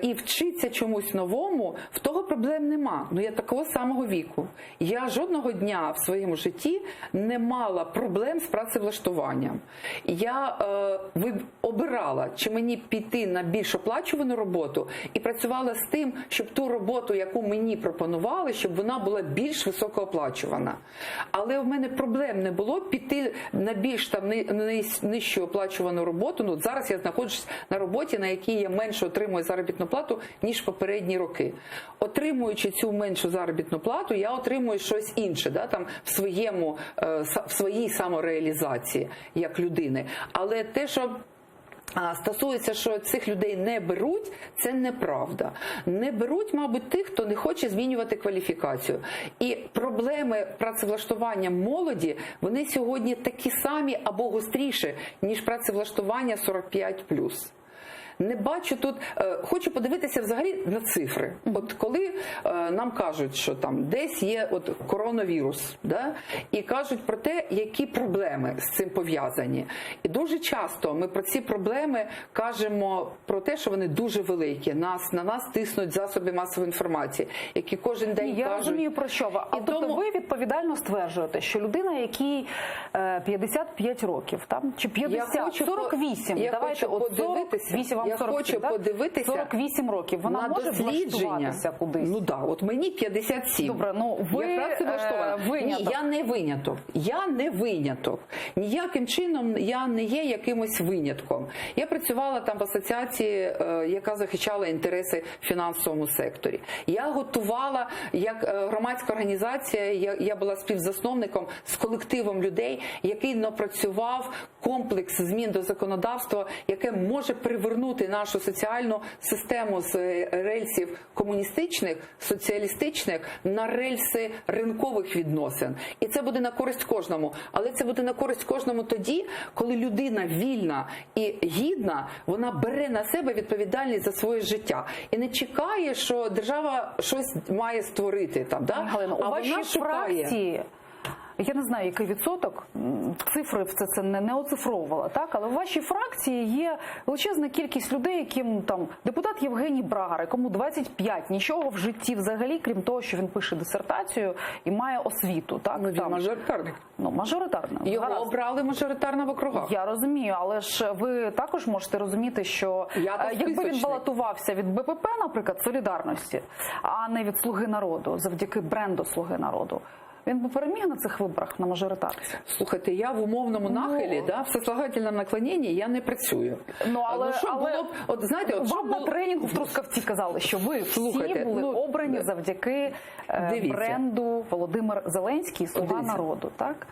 і вчиться чомусь новому, в того проблем нема. Ну, я такого самого віку. Я жодного дня в своєму житті не мала проблем з працевлаштуванням. Я обирала, чи мені піти на більш оплачувану роботу, і працювала з тим, щоб ту роботу, яку мені пропонували, щоб вона була більш високооплачувана. Але в мене проблем не було піти на більш там нижчу оплачувану роботу. Ну, зараз я знаходжусь на роботі, на якій я менше отримую заробітну плату, ніж попередні роки. Отримуючи цю меншу заробітну плату, я отримую щось інше, да, там, в своїй самореалізації як людини. Але те, що стосується, що цих людей не беруть, це неправда. Не беруть, мабуть, тих, хто не хоче змінювати кваліфікацію. І проблеми працевлаштування молоді, вони сьогодні такі самі або гостріші, ніж працевлаштування 45+. Не бачу тут, хочу подивитися взагалі на цифри. От коли нам кажуть, що там десь є от коронавірус, да, і кажуть про те, які проблеми з цим пов'язані. І дуже часто ми про ці проблеми кажемо про те, що вони дуже великі. На нас тиснуть засоби масової інформації, які кожен день я кажуть. Розумію, про що ви. А тобто ви відповідально стверджуєте, що людина, якій 55 років, там, чи 50, 48, давайте от 48, я хочу подивитися 48 років. Вона може влаштуватися кудись? Ну так, от мені 57. Добре, ну ви Ні, я не виняток. Я не виняток. Ніяким чином я не є якимось винятком. Я працювала там в асоціації, яка захищала інтереси в фінансовому секторі. Я готувала, як громадська організація, я була співзасновником з колективом людей, який напрацював комплекс змін до законодавства, яке може привернути нашу соціальну систему з рельсів комуністичних, соціалістичних на рельси ринкових відносин. І це буде на користь кожному. Але це буде на користь кожному тоді, коли людина вільна і гідна, вона бере на себе відповідальність за своє життя. І не чекає, що держава щось має створити. Там, да? Галина, у вашій фракції... Я не знаю, який відсоток, цифри це не оцифровувала, так? Але в вашій фракції є величезна кількість людей, яким там депутат Євгеній Брагар, якому 25, нічого в житті взагалі, крім того, що він пише дисертацію і має освіту, так? Ну, він мажоритарник. Ну, мажоритарно. Його обрали мажоритарно в округах. Я розумію, але ж ви також можете розуміти, що якби він балотувався від БПП, наприклад, Солідарності, а не від Слуги народу, завдяки бренду Слуги народу, він би переміг на цих виборах на мажоритарці? Слухайте, я в умовному нахилі, в сослагательному наклоненні я не працюю. Але вам на тренінгу в Трускавці казали, що ви всі були обрані завдяки бренду Володимир Зеленський, Слуга народу, так?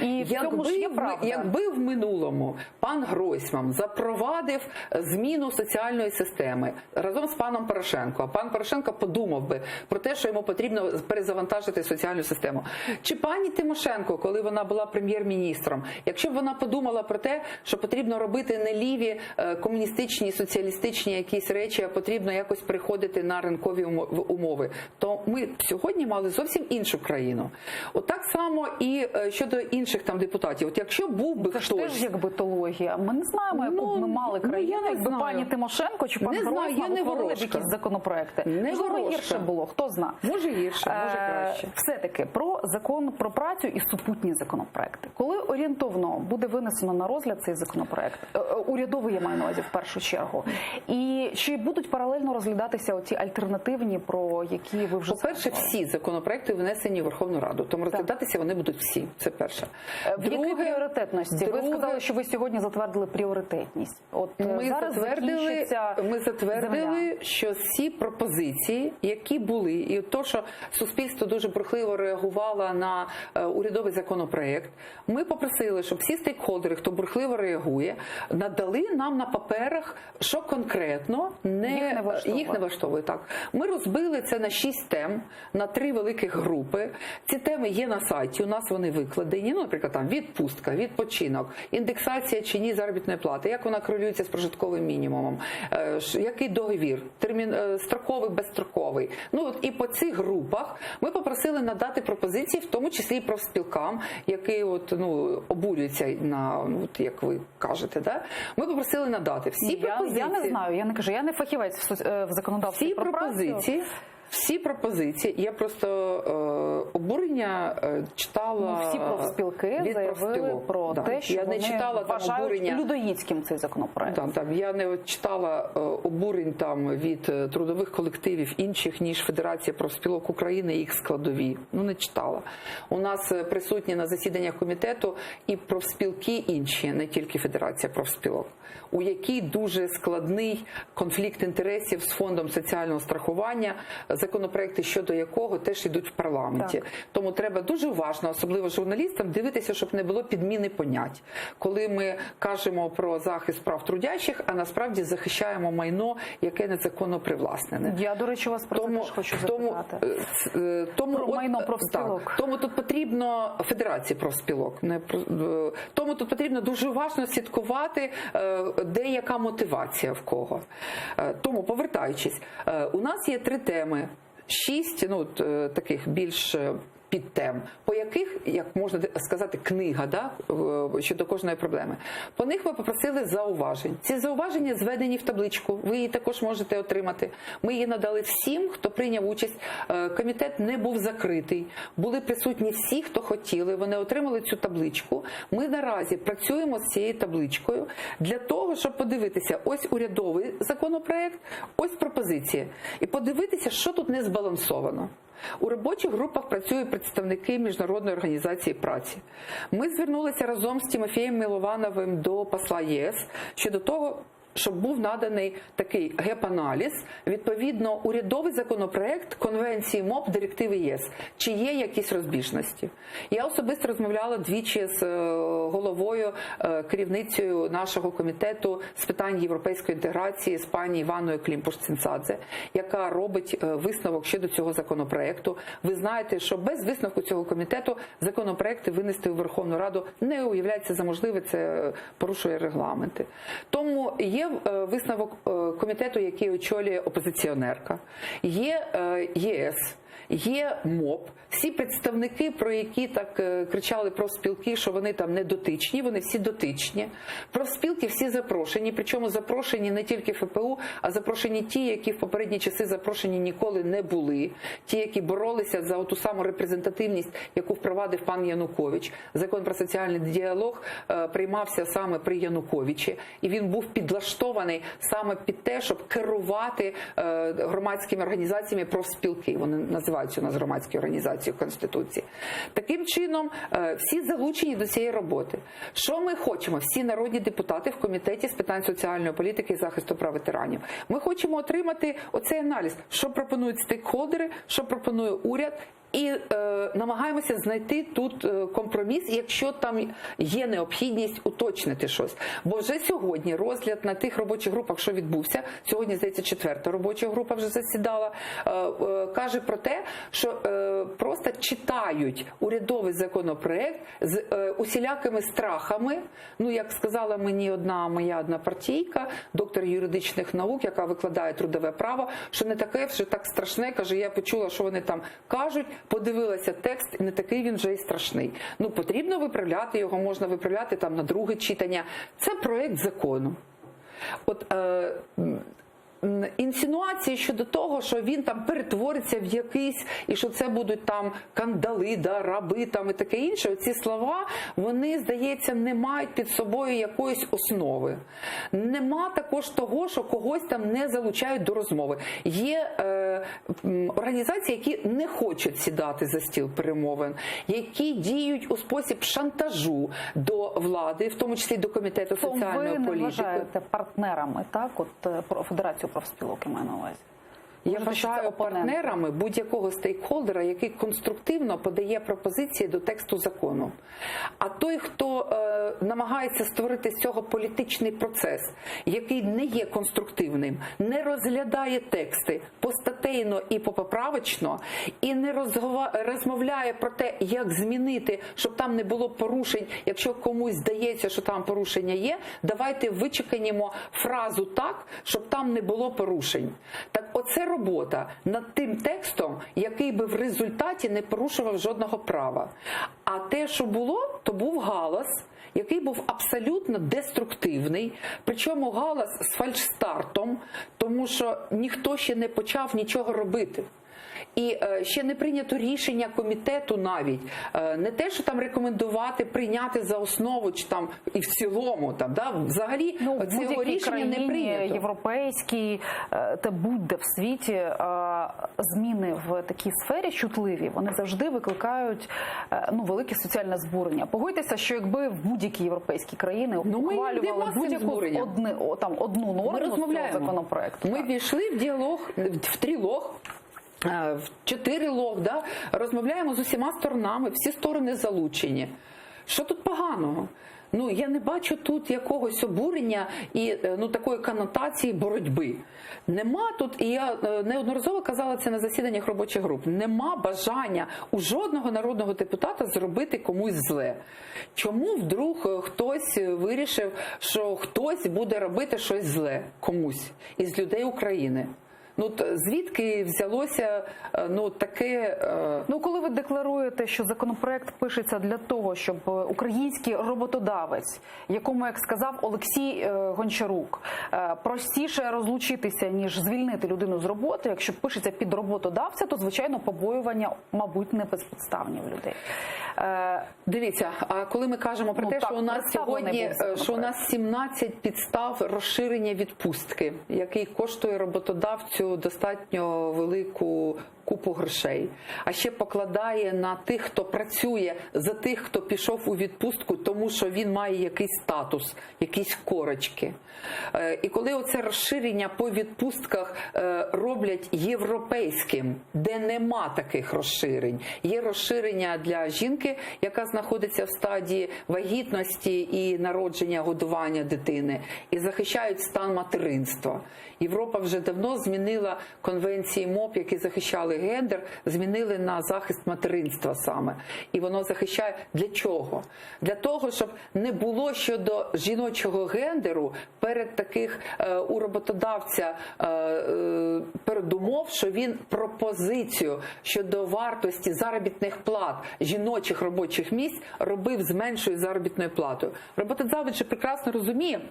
І в цьому ж є правда. Якби в минулому пан Гройсман запровадив зміну соціальної системи разом з паном Порошенко, а пан Порошенко подумав би про те, що йому потрібно перезавантажити соціальну систему. Чи пані Тимошенко, коли вона була прем'єр-міністром, якщо б вона подумала про те, що потрібно робити не ліві комуністичні, соціалістичні якісь речі, а потрібно якось переходити на ринкові умови, то ми б сьогодні мали зовсім іншу країну. От так само і щодо інших там депутатів. От якщо був би Це ж хтось... теж як битологія. Ми не знаємо, яку б ми мали країну, я не якби знаю. пані Тимошенко чи пан Не знаю, Гройсман я не ухвалили ворожка. якісь законопроекти. Не Можливо, ворожка. гірше було, хто знає. Може гірше, може краще. Все-таки про закон про працю і супутні законопроекти. Коли орієнтовно буде винесено на розгляд цей законопроект? Урядовий, я маю на увазі, в першу чергу. І чи будуть паралельно розглядатися оці альтернативні, про які ви вже По-перше, згадували? всі законопроекти внесені в Верховну Раду, тому розглядатися вони будуть всі. Це перше. В якій пріоритетності? Ви сказали, що ви сьогодні затвердили пріоритетність. От Ми зараз закінчиться затвердили, земля. що всі пропозиції, які були, і то, що суспільство дуже бурхливо реагувало на урядовий законопроект, ми попросили, щоб всі стейкхолдери, хто бурхливо реагує, надали нам на паперах, що конкретно їх не влаштовує. Так. Ми розбили це на 6 тем, на 3 великих групи. Ці теми є на сайті, у нас вони викладені. Ну, наприклад, там відпустка, відпочинок, індексація чи ні заробітної плати, як вона корелюється з прожитковим мінімумом, який договір, строковий, безстроковий. Ну, от і по цих групах ми попросили надати пропозиції, в тому числі і профспілкам, які обурюються на, як ви кажете, да? Ми попросили надати всі пропозиції. Я не знаю, я не кажу, я не фахівець в законодавстві про працю. Всі пропозиції, я просто обурення читала. Всі профспілки заявили про те, що я не читала вважають обурення людоїдським цей законопроект. Я не читала обурень там від трудових колективів інших, ніж Федерація профспілок України, їх складові. Не читала. У нас присутні на засіданнях комітету і профспілки інші, не тільки Федерація профспілок, у якій дуже складний конфлікт інтересів з Фондом соціального страхування, законопроекти щодо якого теж йдуть в парламенті. Так. Тому треба дуже уважно, особливо журналістам, дивитися, щоб не було підміни понять. Коли ми кажемо про захист прав трудящих, а насправді захищаємо майно, яке незаконно привласнене. Я, до речі, вас про це теж хочу запитати. Про майно профспілок. Тому тут потрібно Федерації профспілок. Тому тут потрібно дуже уважно слідкувати, де яка мотивація в кого. Тому, повертаючись, у нас є 3 теми. 6 таких більш підтем, по яких, як можна сказати, книга щодо кожної проблеми. По них ми попросили зауважень. Ці зауваження зведені в табличку, ви її також можете отримати. Ми її надали всім, хто прийняв участь. Комітет не був закритий, були присутні всі, хто хотіли, вони отримали цю табличку. Ми наразі працюємо з цією табличкою для того, щоб подивитися, ось урядовий законопроект, ось пропозиції. І подивитися, що тут не збалансовано. У робочих групах працюють представники Міжнародної організації праці. Ми звернулися разом з Тимофієм Миловановим до посла ЄС щодо того, щоб був наданий такий геп-аналіз, відповідно, урядовий законопроект Конвенції МОП Директиви ЄС. Чи є якісь розбіжності? Я особисто розмовляла двічі з головою, керівницею нашого комітету з питань європейської інтеграції, з пані Іваною Клімпуш-Цинцадзе, яка робить висновок щодо цього законопроекту. Ви знаєте, що без висновку цього комітету законопроекти винести у Верховну Раду не уявляється за можливе, це порушує регламенти. Тому є висновок комітету, який очолює опозиціонерка, є ЄС, є МОП, всі представники, про які так кричали профспілки, що вони там не дотичні, вони всі дотичні. Профспілки всі запрошені, причому запрошені не тільки ФПУ, а запрошені ті, які в попередні часи запрошені ніколи не були, ті, які боролися за ту саму репрезентативність, яку впровадив пан Янукович. Закон про соціальний діалог приймався саме при Януковичі, і він був підлаштований саме під те, щоб керувати громадськими організаціями профспілки. Вони називаються у нас громадські організації в Конституції. Таким чином, всі залучені до цієї роботи. Що ми хочемо? Всі народні депутати в Комітеті з питань соціальної політики і захисту прав ветеранів. Ми хочемо отримати оцей аналіз, що пропонують стейкхолдери, що пропонує уряд, і намагаємося знайти тут компроміс, якщо там є необхідність уточнити щось. Бо вже сьогодні розгляд на тих робочих групах, що відбувся, сьогодні, здається, 4-та робоча група вже засідала, каже про те, що просто читають урядовий законопроект з усілякими страхами. Ну, як сказала мені моя одна партійка, доктор юридичних наук, яка викладає трудове право, що не таке вже так страшне, каже, я почула, що вони там кажуть, подивилася текст, не такий він вже і страшний. Ну, потрібно виправляти його, можна виправляти там на друге читання. Це проект закону. От інсинуації щодо того, що він там перетвориться в якийсь, і що це будуть там кандали, да, раби там і таке інше, ці слова, вони, здається, не мають під собою якоїсь основи. Нема також того, що когось там не залучають до розмови. Є організації, які не хочуть сідати за стіл перемовин, які діють у спосіб шантажу до влади, в тому числі до Комітету соціальної політики. Ви не вважаєте партнерами, так, от Федерацію профспілок, я маю на увазі? Я вважаю партнерами будь-якого стейкхолдера, який конструктивно подає пропозиції до тексту закону. А той, хто намагається створити з цього політичний процес, який не є конструктивним, не розглядає тексти постатейно і попоправочно, і не розмовляє про те, як змінити, щоб там не було порушень, якщо комусь здається, що там порушення є, давайте вичекаємо фразу так, щоб там не було порушень. Так оце робота над тим текстом, який би в результаті не порушував жодного права. А те, що було, то був галас, який був абсолютно деструктивний, причому галас з фальшстартом, тому що ніхто ще не почав нічого робити. І ще не прийнято рішення комітету навіть. Не те, що там рекомендувати прийняти за основу чи там і в цілому. Там, да? Взагалі цього рішення не прийнято. Європейській, та будь-де в світі зміни в такій сфері чутливі, вони завжди викликають велике соціальне збурення. Погодьтеся, що якби в будь-якій європейській країні ухвалювали будь-яку одну норму з цього законопроекту. Ми війшли в діалог, в трилог, в 4 лог, да, розмовляємо з усіма сторонами, всі сторони залучені. Що тут поганого? Ну, я не бачу тут якогось обурення і такої конотації боротьби. Нема тут, і я неодноразово казала це на засіданнях робочих груп, нема бажання у жодного народного депутата зробити комусь зле. Чому вдруг хтось вирішив, що хтось буде робити щось зле комусь із людей України? Звідки взялося таке... Коли ви декларуєте, що законопроект пишеться для того, щоб український роботодавець, якому, як сказав Олексій Гончарук, простіше розлучитися, ніж звільнити людину з роботи, якщо пишеться під роботодавця, то, звичайно, побоювання, мабуть, не безпідставні в людей. Дивіться, а коли ми кажемо про те, що у нас сьогодні, що у нас 17 підстав розширення відпустки, який коштує роботодавцю достатньо велику купу грошей, а ще покладає на тих, хто працює, за тих, хто пішов у відпустку, тому що він має якийсь статус, якісь корочки. І коли оце розширення по відпустках роблять європейським, де нема таких розширень, є розширення для жінки, яка знаходиться в стадії вагітності і народження, годування дитини, і захищають стан материнства. Європа вже давно змінила конвенції МОП, які захищали гендер, змінили на захист материнства саме. І воно захищає для чого? Для того, щоб не було щодо жіночого гендеру перед таких у роботодавця передумов, що він пропозицію щодо вартості заробітних плат жіночих робочих місць робив з меншою заробітною платою. Роботодавець же прекрасно розуміє,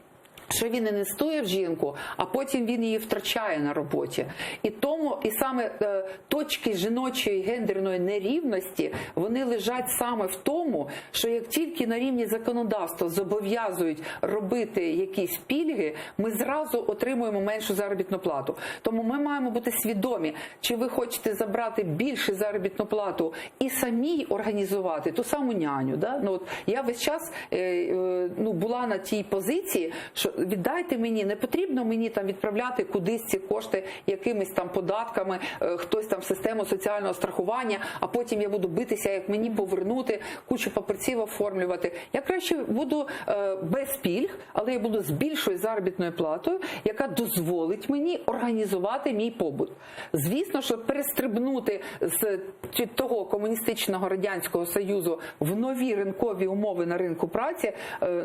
що він інвестує в жінку, а потім він її втрачає на роботі. І саме точки жіночої гендерної нерівності, вони лежать саме в тому, що як тільки на рівні законодавства зобов'язують робити якісь пільги, ми зразу отримуємо меншу заробітну плату. Тому ми маємо бути свідомі, чи ви хочете забрати більшу заробітну плату і самі організувати ту саму няню. Да? Я весь час була на тій позиції, що віддайте мені, не потрібно мені там відправляти кудись ці кошти якимись там податками, хтось там в систему соціального страхування, а потім я буду битися, як мені повернути, кучу папірців оформлювати. Я краще буду без пільг, але я буду з більшою заробітною платою, яка дозволить мені організувати мій побут. Звісно, що перестрибнути з того комуністичного Радянського Союзу в нові ринкові умови на ринку праці,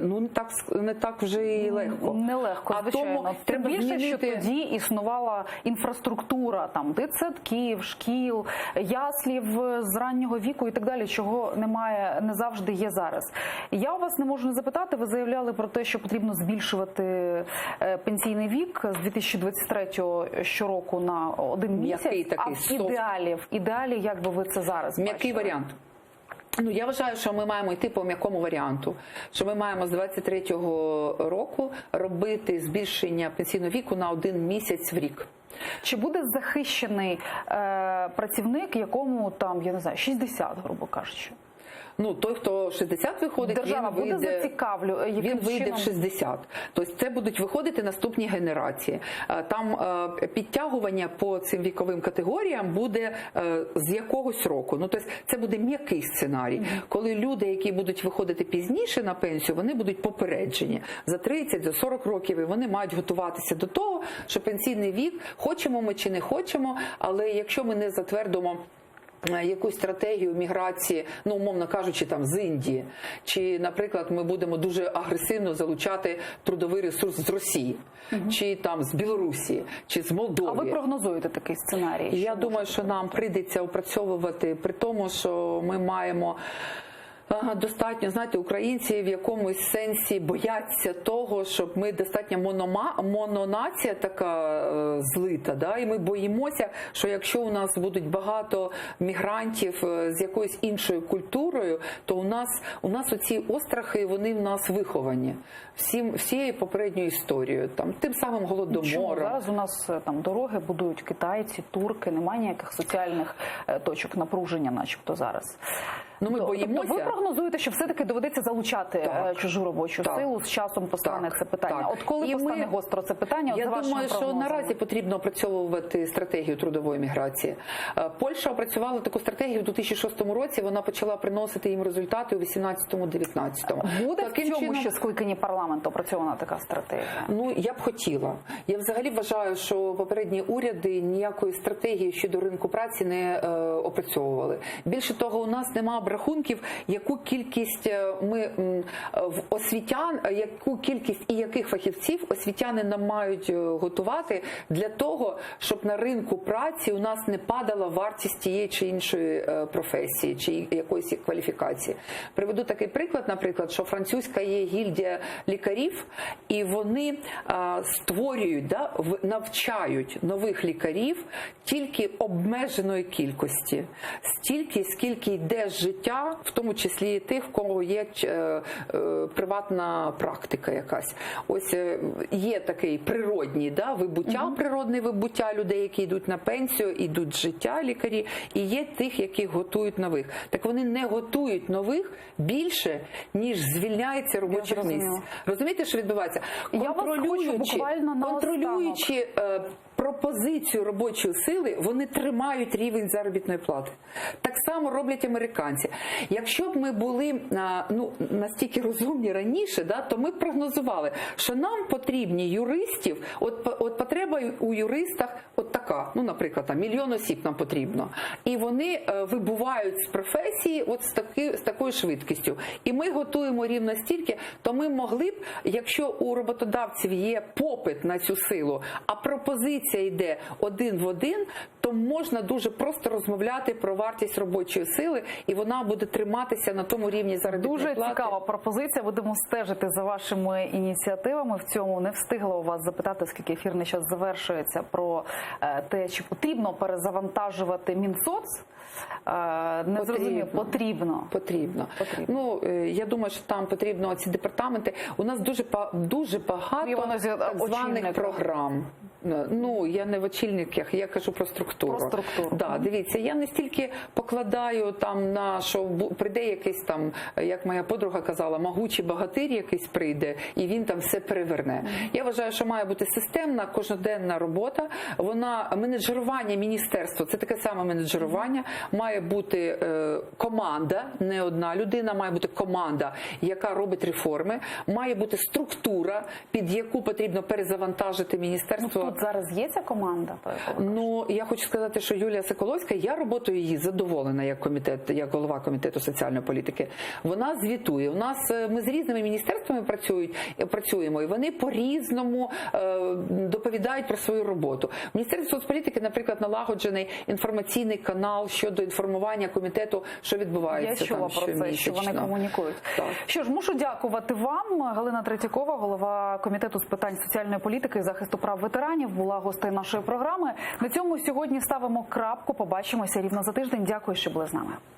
ну не так вже і легко. Нелегко, звичайно. Тим треба більше, змінити... що тоді існувала інфраструктура, там, дитсадків, шкіл, яслів з раннього віку і так далі, чого немає, не завжди є зараз. Я у вас не можу не запитати, ви заявляли про те, що потрібно збільшувати пенсійний вік з 2023-го щороку на 1 місяць, такий, в ідеалі, як би ви це зараз М'який бачили? варіант. Ну, я вважаю, що ми маємо йти по м'якому варіанту. Що ми маємо з 23-го року робити збільшення пенсійного віку на 1 місяць в рік. Чи буде захищений працівник, якому там, я не знаю, 60, грубо кажучи? Ну, той, хто 60 виходить, Держава він вийде в 60. Тобто це будуть виходити наступні генерації. Там підтягування по цим віковим категоріям буде з якогось року. Ну, тобто це буде м'який сценарій. Коли люди, які будуть виходити пізніше на пенсію, вони будуть попереджені. За 30, за 40 років, і вони мають готуватися до того, що пенсійний вік, хочемо ми чи не хочемо, але якщо ми не затвердимо якусь стратегію міграції, ну, умовно кажучи, там з Індії, чи, наприклад, ми будемо дуже агресивно залучати трудовий ресурс з Росії, чи там з Білорусі, чи з Молдови. А ви прогнозуєте такий сценарій? Я думаю, що нам прийдеться опрацьовувати, при тому, що ми маємо достатньо, знаєте, українці в якомусь сенсі бояться того, щоб ми достатньо мононація така злита, да? І ми боїмося, що якщо у нас будуть багато мігрантів з якоюсь іншою культурою, то у нас оці острахи, вони в нас виховані всією попередньою історією, там, тим самим голодомором. Чому? Зараз у нас там дороги будують китайці, турки, немає ніяких соціальних точок напруження, начебто зараз. Ну, ми боїмося. Тобто ви прогнозуєте, що все-таки доведеться залучати чужу робочу силу, з часом постане це питання. От коли постане гостро це питання? Я думаю, що наразі потрібно опрацьовувати стратегію трудової міграції. Польща опрацювала таку стратегію у 2006 році, вона почала приносити їм результати у 2018-2019. Буде в цьому ще скликанні парламенту опрацьована така стратегія? Ну, я б хотіла. Я взагалі вважаю, що попередні уряди ніякої стратегії щодо ринку праці не опрацьовували. Більше того, у нас немає рахунків, яку кількість ми в освітян, яку кількість і яких фахівців освітяни нам мають готувати для того, щоб на ринку праці у нас не падала вартість тієї чи іншої професії, чи якоїсь кваліфікації. Приведу такий приклад, наприклад, що французька є гільдія лікарів, і вони створюють, навчають нових лікарів тільки обмеженої кількості. Стільки, скільки йде життя, в тому числі і тих, в кого є приватна практика якась. Ось є такий природній вибуття, природне вибуття людей, які йдуть на пенсію, йдуть з життя лікарі, і є тих, які готують нових. Так вони не готують нових більше, ніж звільняється робочих місць. Розумієте, що відбувається? Контролюючи пропозицію робочої сили, вони тримають рівень заробітної плати. Так само роблять американці. Якщо б ми були настільки розумні раніше, то ми б прогнозували, що нам потрібні юристів, от потреба у юристах от така, наприклад, 1 мільйон осіб нам потрібно. І вони вибувають з професії от з такою швидкістю. І ми готуємо рівно стільки, то ми могли б, якщо у роботодавців є попит на цю силу, а пропозиція йде 1 в 1, то можна дуже просто розмовляти про вартість робочої сили, і вона буде триматися на тому рівні заробітної плати. Дуже цікава пропозиція. Будемо стежити за вашими ініціативами. В цьому не встигла у вас запитати, оскільки ефірний час завершується, про те, чи потрібно перезавантажувати Мінсоц. Не зрозумів. Потрібно. Ну, я думаю, що там потрібно ці департаменти. У нас дуже багато так званих програм. Ну, я не в очільниках, я кажу про структуру. Про структуру. Да, дивіться, я не стільки покладаю там на, що прийде якийсь там, як моя подруга казала, могучий богатир якийсь прийде, і він там все переверне. Я вважаю, що має бути системна, кожноденна робота. Вона, менеджерування міністерства, це таке саме менеджерування, має бути команда, не одна людина, має бути команда, яка робить реформи, має бути структура, під яку потрібно перезавантажити міністерство. Тут зараз є ця команда? Ну, я хочу сказати, що Юлія Соколовська, я роботою її задоволена як голова комітету соціальної політики. Вона звітує. У нас ми з різними міністерствами працюємо, і вони по-різному доповідають про свою роботу. В Міністерстві соцполітики, наприклад, налагоджений інформаційний канал щодо інформування комітету, що відбувається. Я чула про це, що вони комунікують. Так. Що ж, мушу дякувати вам. Галина Третьякова, голова комітету з питань соціальної політики і захисту прав ветеранів, була гостею нашої програми. На цьому сьогодні ставимо крапку. Побачимося рівно за тиждень. Дякую, що були з нами.